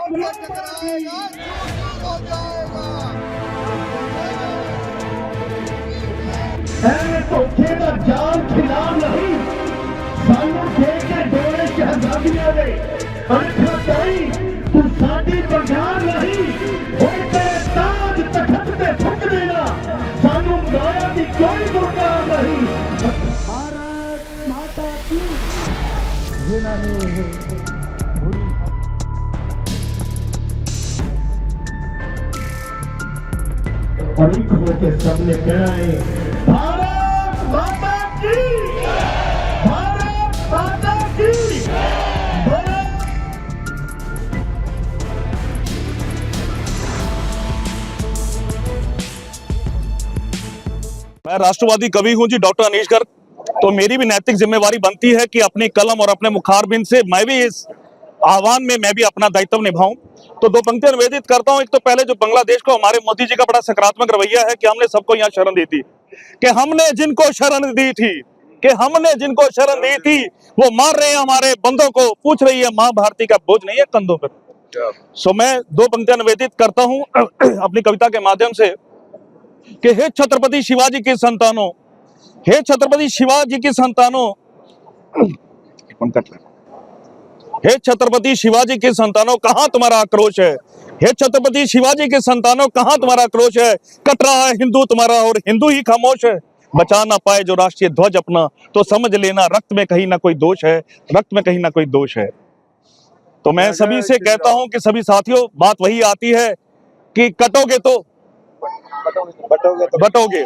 ਧੋਖੇ ਦਾ ਜਾਲ ਖਿਲਾ ਨਹੀਂ ਸਾਨੂੰ ਦੇ ਕੇ ਡੋਲੇ ਸ਼ਹਿਜ਼ਾਦੀਆਂ ਦੇ ਅੱਖਾਂ ਤਾਈ ਤੂੰ ਸਾਡੀ ਬਗਾਨ ਨਹੀਂ ਹੁਣ ਤੇ ਤਾਜ ਤਖਤ ਤੇ ਫੁੱਕ ਦੇਣਾ ਸਾਨੂੰ ਮਾਇਆ ਦੀ ਕੋਈ ਗੁਰਦਾਰ ਨਹੀਂ। ਭਾਰਤ ਮਾਤਾ ਕੀ ਜਿਨ੍ਹਾਂ ਨੇ और एक होके सबने कहना है भारत माता की, भारत माता की। मैं राष्ट्रवादी कवि हूं जी, डॉक्टर अनीशकर। तो मेरी भी नैतिक जिम्मेवारी बनती है कि अपनी कलम और अपने मुखारबिंद से मैं भी इस आह्वान में मैं भी अपना दायित्व निभाऊं। तो दो पंक्तियां निवेदित करता हूं। एक तो पहले जो बांग्लादेश को हमारे मोदी जी का बड़ा सकारात्मक रवैया है कि हमने सबको यहाँ शरण दी थी, कि हमने जिनको शरण दी थी, कि हमने जिनको शरण दी थी वो मार रहे हैं हमारे बंदों को, पूछ रही है माँ भारती का बोझ नहीं है कंधों पर। सो मैं दो पंक्तियां निवेदित करता हूं अपनी कविता के माध्यम से कि हे छत्रपति शिवाजी के संतानों, हे छत्रपति शिवाजी की संतानों, हे छत्रपति शिवाजी के संतानों कहां तुम्हारा आक्रोश है, हे छत्रपति शिवाजी के संतानों कहां तुम्हारा आक्रोश है। कट रहा है हिंदू तुम्हारा और हिंदू ही खामोश है। बचा ना पाए जो राष्ट्रीय ध्वज अपना तो समझ लेना रक्त में कहीं ना कोई दोष है, रक्त में कहीं ना कोई दोष है। तो मैं सभी से कहता हूं कि सभी साथियों, बात वही आती है कि कटोगे तो बटोगे।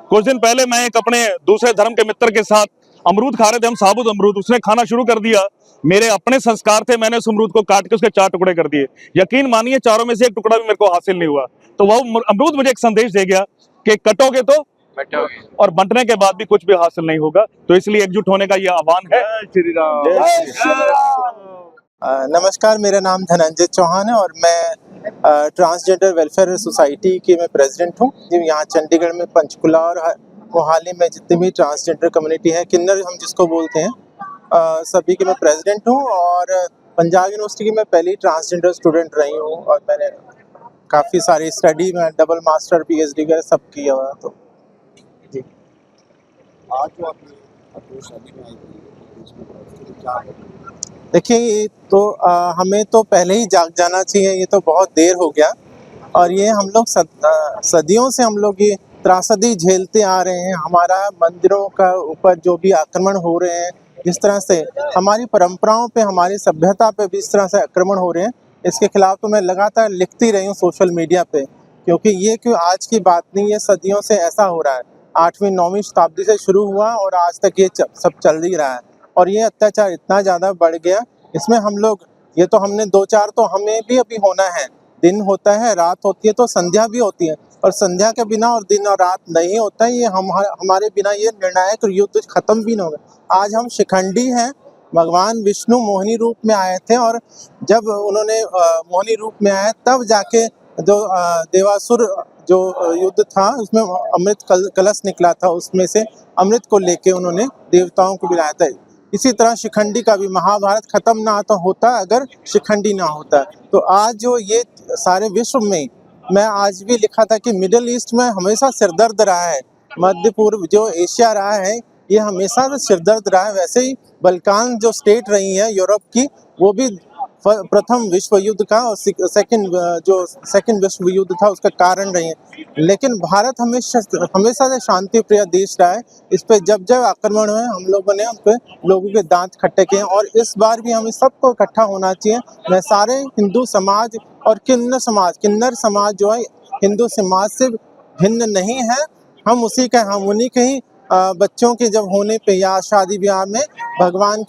कुछ दिन पहले मैं एक अपने दूसरे धर्म के मित्र के साथ अमरूद खा रहे थे, हम साबुत अमरूद। उसने खाना शुरू कर दिया, मेरे अपने संस्कार थे, मैंने उस अमरूद को काट के उसके 4 टुकड़े कर दिए। यकीन मानिए चारों में से एक टुकड़ा भी मेरे को हासिल नहीं हुआ। तो वह अमरूद मुझे एक संदेश दे गया कि कटोगे तो बटोगे, और बंटने के बाद भी कुछ भी हासिल नहीं होगा। तो इसलिए एकजुट होने का यह आह्वान है। श्री राम, जय श्री राम। नमस्कार, मेरा नाम धनंजय चौहान है और मैं ट्रांसजेंडर वेलफेयर सोसाइटी के मैं प्रेसिडेंट हूँ। यहाँ चंडीगढ़ में पंचकुला और मोहाली में जितनी भी ट्रांसजेंडर कम्युनिटी है, किन्नर हम जिसको बोलते हैं, सभी के मैं प्रेसिडेंट हूँ। और पंजाब यूनिवर्सिटी की मैं पहली ट्रांसजेंडर स्टूडेंट रही हूँ और मैंने काफ़ी सारी स्टडी में डबल मास्टर PhD वगैरह सब किया हुआ। तो जी आज जो आपने शादी में आई थी, देखिए, तो हमें तो पहले ही जाग जाना चाहिए। ये तो बहुत देर हो गया और ये हम लोग सदियों से हम लोग ये त्रासदी झेलते आ रहे हैं। हमारा मंदिरों का ऊपर जो भी आक्रमण हो रहे हैं, जिस तरह से हमारी परंपराओं पे, हमारी सभ्यता पे भी इस तरह से आक्रमण हो रहे हैं, इसके खिलाफ तो मैं लगातार लिखती रही हूँ सोशल मीडिया पे। क्योंकि ये क्यों आज की बात नहीं, ये सदियों से ऐसा हो रहा है। 8वीं 9वीं शताब्दी से शुरू हुआ और आज तक ये सब चल ही रहा है। और ये अत्याचार इतना ज़्यादा बढ़ गया, इसमें हम लोग, ये तो हमने 2-4 तो हमें भी अभी होना है। दिन होता है, रात होती है, तो संध्या भी होती है। और संध्या के बिना और दिन और रात नहीं होता है। ये हमारे बिना ये निर्णायक युद्ध खत्म भी नहीं होगा। आज हम शिखंडी हैं। भगवान विष्णु मोहिनी रूप में आए थे और जब उन्होंने मोहिनी रूप में आए तब जाके जो देवासुर जो युद्ध था उसमें अमृत कलश निकला था, उसमें से अमृत को लेके उन्होंने देवताओं को बुलाया था। इसी तरह शिखंडी का भी महाभारत खत्म ना तो होता अगर शिखंडी ना होता। तो आज जो ये सारे विश्व में, मैं आज भी लिखा था कि मिडिल ईस्ट में हमेशा सिरदर्द रहा है। मध्य पूर्व जो एशिया रहा है, ये हमेशा से सिरदर्द रहा है। वैसे ही बल्कान जो स्टेट रही है यूरोप की, वो भी प्रथम विश्व युद्ध का और सेकंड विश्व युद्ध था उसका कारण रही है। लेकिन भारत हमेशा से शांति प्रिय देश रहा है। इस पे जब जब आक्रमण हुए हम लोगों ने उन पे लोगों के दांत खट्टे किए और इस बार भी हमें सबको इकट्ठा होना चाहिए। मैं सारे हिंदू समाज और किन्नर समाज जो है हिंदू समाज से भिन्न नहीं है। हम उन्हीं के ही बच्चों के जब होने पे या शादी ब्याह में भगवान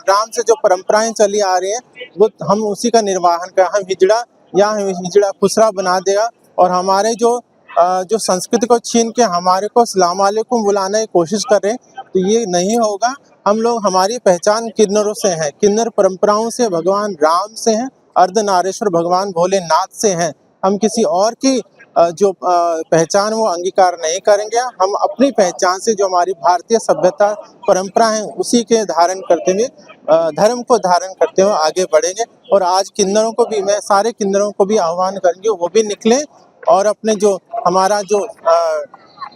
राम से जो परंपराएं चली आ रही हैं, वो हम उसी का निर्वाहन कर, हम हिजड़ा खुसरा बना देगा और हमारे जो संस्कृति को छीन के हमारे को अस्सलाम वालेकुम बुलाने की कोशिश कर रहे हैं, तो ये नहीं होगा। हम लोग, हमारी पहचान किन्नरों से है, किन्नर परंपराओं से, भगवान राम से है, अर्धनारेश्वर भगवान भोलेनाथ से हैं। हम किसी और की जो पहचान वो अंगीकार नहीं करेंगे। हम अपनी पहचान से जो हमारी भारतीय सभ्यता परंपरा है उसी के धारण करते हुए धर्म को धारण करते हुए आगे बढ़ेंगे। और आज किन्नरों को भी, मैं सारे किन्नरों को भी आह्वान करेंगे वो भी निकलें और अपने जो हमारा जो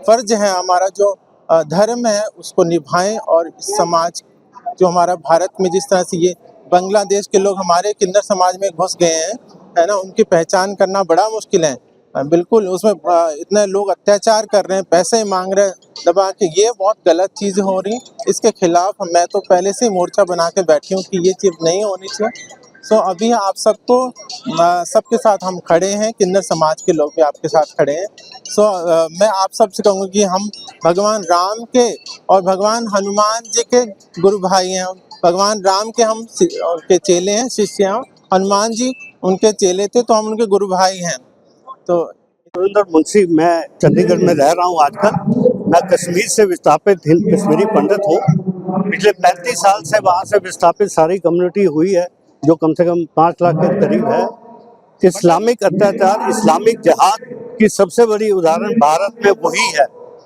फर्ज है, हमारा जो धर्म है उसको निभाएं। और इस समाज जो हमारा भारत में जिस तरह से ये बांग्लादेश के लोग हमारे किन्नर समाज में घुस गए हैं, है ना, उनकी पहचान करना बड़ा मुश्किल है। बिल्कुल उसमें इतने लोग अत्याचार कर रहे हैं, पैसे मांग रहे हैं दबा के, ये बहुत गलत चीज़ें हो रही। इसके खिलाफ मैं तो पहले से ही मोर्चा बना के बैठी हूँ कि ये चीज़ नहीं होनी चाहिए। सो अभी आप सबको सबके साथ हम खड़े हैं, किन्नर समाज के लोग भी आपके साथ खड़े हैं। सो मैं आप सबसे कहूँगा कि हम भगवान राम के और भगवान हनुमान जी के गुरु भाई हैं। भगवान राम के हम के चेले हैं, शिष्य हैं। हनुमान जी उनके चेले थे तो हम उनके गुरु भाई हैं। तो सुरेंद्र मुंशी, मैं चंडीगढ़ में रह रहा हूँ आजकल। मैं कश्मीर से विस्थापित हिंद कश्मीरी पंडित हूँ। पिछले 35 साल से वहाँ से विस्थापित सारी कम्युनिटी हुई है, जो कम से कम 5 लाख के करीब है। इस्लामिक अत्याचार, इस्लामिक जिहाद की सबसे बड़ी उदाहरण भारत में वही है,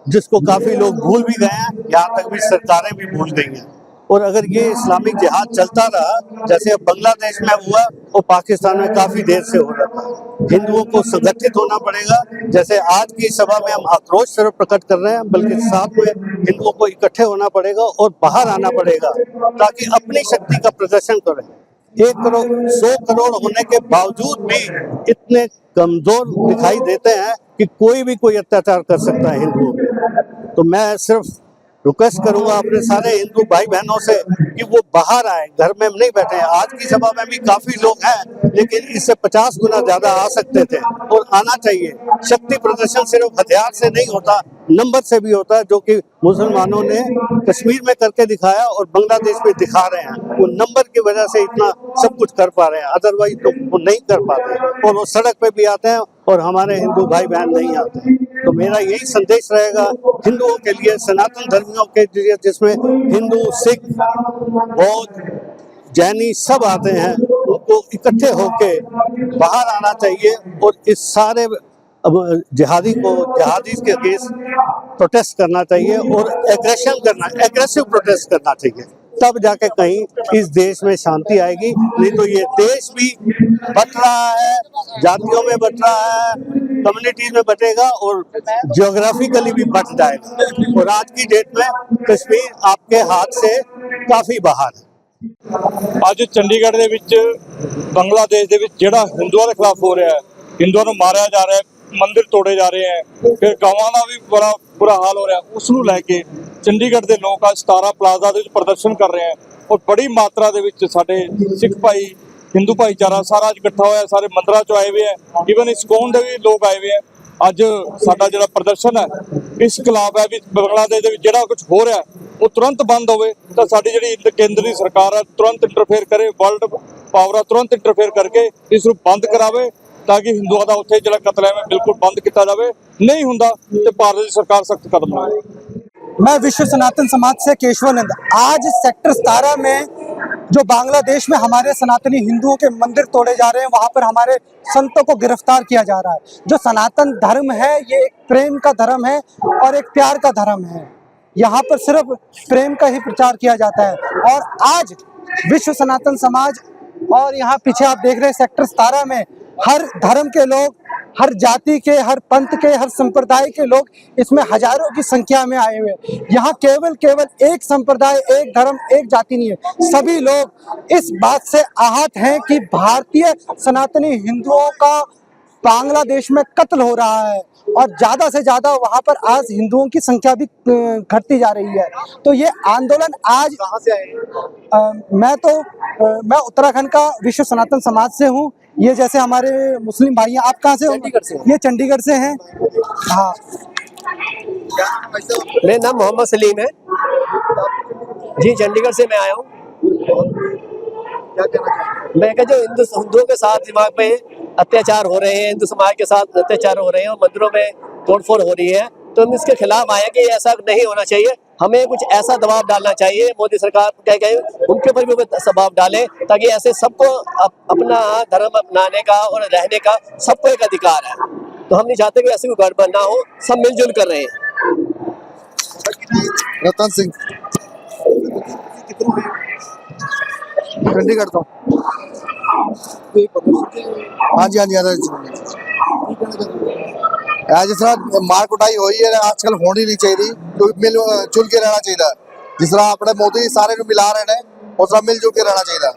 जिसको काफ़ी लोग भूल भी गए हैं, यहाँ तक भी सरकारें भी भूल गई हैं। और अगर ये इस्लामिक जिहाद चलता रहा जैसे अब बांग्लादेश में हुआ और पाकिस्तान में काफ़ी देर से हो रहा था, हिंदुओं को संगठित होना पड़ेगा। जैसे आज की सभा में हम आक्रोश सिर्फ प्रकट कर रहे हैं, बल्कि साथ में हिंदुओं को इकट्ठे होना पड़ेगा और बाहर आना पड़ेगा, ताकि अपनी शक्ति का प्रदर्शन करें। 1 करोड़ 100 करोड़ होने के बावजूद भी इतने कमजोर दिखाई देते हैं कि कोई भी कोई अत्याचार कर सकता है हिंदुओं पे। तो मैं सिर्फ रिक्वेस्ट करूंगा अपने सारे हिंदू भाई बहनों से कि वो बाहर आए, घर में नहीं बैठे। आज की सभा में भी काफी लोग हैं, लेकिन इससे 50 गुना ज्यादा आ सकते थे और आना चाहिए। शक्ति प्रदर्शन सिर्फ हथियार से नहीं होता, नंबर से भी होता है, जो कि मुसलमानों ने कश्मीर में करके दिखाया और बांग्लादेश में दिखा रहे हैं। वो नंबर की वजह से इतना सब कुछ कर पा रहे हैं, अदरवाइज तो वो नहीं कर पाते। और वो सड़क पे भी आते हैं और हमारे हिंदू भाई बहन नहीं आते। तो मेरा यही संदेश रहेगा हिंदुओं के लिए, सनातन धर्मियों के लिए, जिसमें हिंदू, सिख, बौद्ध, जैनी सब आते हैं, उनको इकट्ठे होके बाहर आना चाहिए और इस सारे जिहादी के अगेंस्ट प्रोटेस्ट करना चाहिए और एग्रेसिव प्रोटेस्ट करना चाहिए। तब जाके कहीं इस देश में शांति आएगी। नहीं तो ये देश भी बट रहा है, जातियों में बट रहा है, कम्युनिटीज में बटेगा और जियोग्राफिकली भी बट जाएगा। और आज की डेट में कश्मीर आपके हाथ से काफी बाहर है। ਅੱਜ ਚੰਡੀਗੜ੍ਹ ਦੇ ਵਿੱਚ ਬੰਗਲਾਦੇਸ਼ ਦੇ ਵਿੱਚ ਜਿਹੜਾ ਹਿੰਦੂਆਂ ਦੇ ਖਿਲਾਫ ਹੋ ਰਿਹਾ ਹੈ, ਹਿੰਦੂਆਂ ਨੂੰ ਮਾਰਿਆ ਜਾ ਰਿਹਾ ਹੈ, ਮੰਦਿਰ ਤੋੜੇ ਜਾ ਰਹੇ ਹੈ, ਫਿਰ ਗਾਵਾਂ ਦਾ ਵੀ ਬੜਾ ਬੁਰਾ ਹਾਲ ਹੋ ਰਿਹਾ, ਉਸ ਨੂੰ ਲੈ ਕੇ ਚੰਡੀਗੜ੍ਹ ਦੇ ਲੋਕ ਅੱਜ 17 ਪਲਾਜ਼ਾ ਦੇ ਵਿੱਚ ਪ੍ਰਦਰਸ਼ਨ ਕਰ ਰਹੇ ਹੈ। ਔਰ ਬੜੀ ਮਾਤਰਾ ਦੇ ਵਿੱਚ ਸਾਡੇ ਸਿੱਖ ਭਾਈ, ਹਿੰਦੂ ਭਾਈਚਾਰਾ ਸਾਰਾ ਅੱਜ ਇਕੱਠਾ ਹੋਇਆ, ਸਾਰੇ ਮੰਦਰਾਂ 'ਚੋਂ ਆਏ ਹੋਏ ਹੈ, ਈਵਨ ਇਸਕੌਨ ਦੇ ਵੀ ਲੋਕ ਆਏ ਹੋਏ ਹੈ। ਅੱਜ ਸਾਡਾ ਜਿਹੜਾ ਪ੍ਰਦਰਸ਼ਨ ਹੈ ਇਸ ਖਿਲਾਫ ਹੈ ਵੀ ਬੰਗਲਾਦੇਸ਼ ਦੇ ਵਿੱਚ ਜਿਹੜਾ ਕੁਝ ਹੋ ਰਿਹਾ ਉਹ ਤੁਰੰਤ ਬੰਦ ਹੋਵੇ। ਤਾਂ ਸਾਡੀ ਜਿਹੜੀ ਕੇਂਦਰੀ ਸਰਕਾਰ ਹੈ ਤੁਰੰਤ ਇੰਟਰਫੇਅਰ ਕਰੇ, ਵਰਲਡ ਪਾਵਰਾਂ ਤੁਰੰਤ ਇੰਟਰਫੇਅਰ ਕਰਕੇ ਇਸ ਨੂੰ ਬੰਦ ਕਰਾਵੇ, ताकि हिंदुओं का उत्थे जो कतल है बिल्कुल बंद किया जाए। नहीं होंदा तो भारत की सरकार सख्त कदम उठाए। मैं विश्व सनातन समाज से केशवानंद। आज सेक्टर 17 में जो बांग्लादेश में हमारे सनातनी हिंदुओं के मंदिर तोड़े जा रहे हैं, वहाँ पर हमारे संतों को गिरफ्तार किया जा रहा है। जो सनातन धर्म है ये एक प्रेम का धर्म है और एक प्यार का धर्म है। यहाँ पर सिर्फ प्रेम का ही प्रचार किया जाता है। और आज विश्व सनातन समाज और यहाँ पीछे आप देख रहे हैं सेक्टर 17 में हर धर्म के लोग, हर जाति के, हर पंथ के, हर संप्रदाय के लोग इसमें हजारों की संख्या में आए हुए। यहाँ केवल एक संप्रदाय, एक धर्म, एक जाति नहीं है। सभी लोग इस बात से आहत हैं कि भारतीय सनातनी हिंदुओं का बांग्लादेश में कत्ल हो रहा है और ज़्यादा से ज़्यादा वहाँ पर आज हिंदुओं की संख्या भी घटती जा रही है। तो ये आंदोलन आज कहाँ से आए? मैं उत्तराखंड का विश्व सनातन समाज से हूँ। ये जैसे हमारे मुस्लिम भाई हैं। आप कहाँ से हो? चंडीगढ़ से। ये चंडीगढ़ से हैं। हाँ, मेरा नाम मोहम्मद सलीम है जी, चंडीगढ़ से मैं आया हूँ। क्या कहना चाहते हैं? मैं कह जो हिंदुओं के साथ दिमाग पे अत्याचार हो रहे हैं, हिंदू समाज के साथ अत्याचार हो रहे हैं और मंदिरों में तोड़फोड़ हो रही है, तो हम इसके खिलाफ आए कि ऐसा नहीं होना चाहिए। हमें कुछ ऐसा दबाव डालना चाहिए, मोदी सरकार कहे उनके ऊपर भी दबाव डालें, ताकि ऐसे सबको अपना धर्म अपनाने का और रहने का सबको एक अधिकार है। तो हम नहीं चाहते कि ऐसे कोई गड़बड़ ना हो, सब मिलजुल कर रहे हैं। रतन सिंह कितने चंडीगढ़ तो ਕੋਈ ਪ੍ਰਦਰਸ਼ਨ हाँ जी ਕੀ ਕਹਿਣਾ ਚਾਹੁੰਦੇ ਹੋ जिस तरह मार कुटाई हुई है आजकल होनी नहीं चाहिए क्योंकि मिल जुल के रहना चाहिए जिस तरह अपने मोदी सारे मिला रहे हैं उस तरह मिलजुल के रहना चाहिए।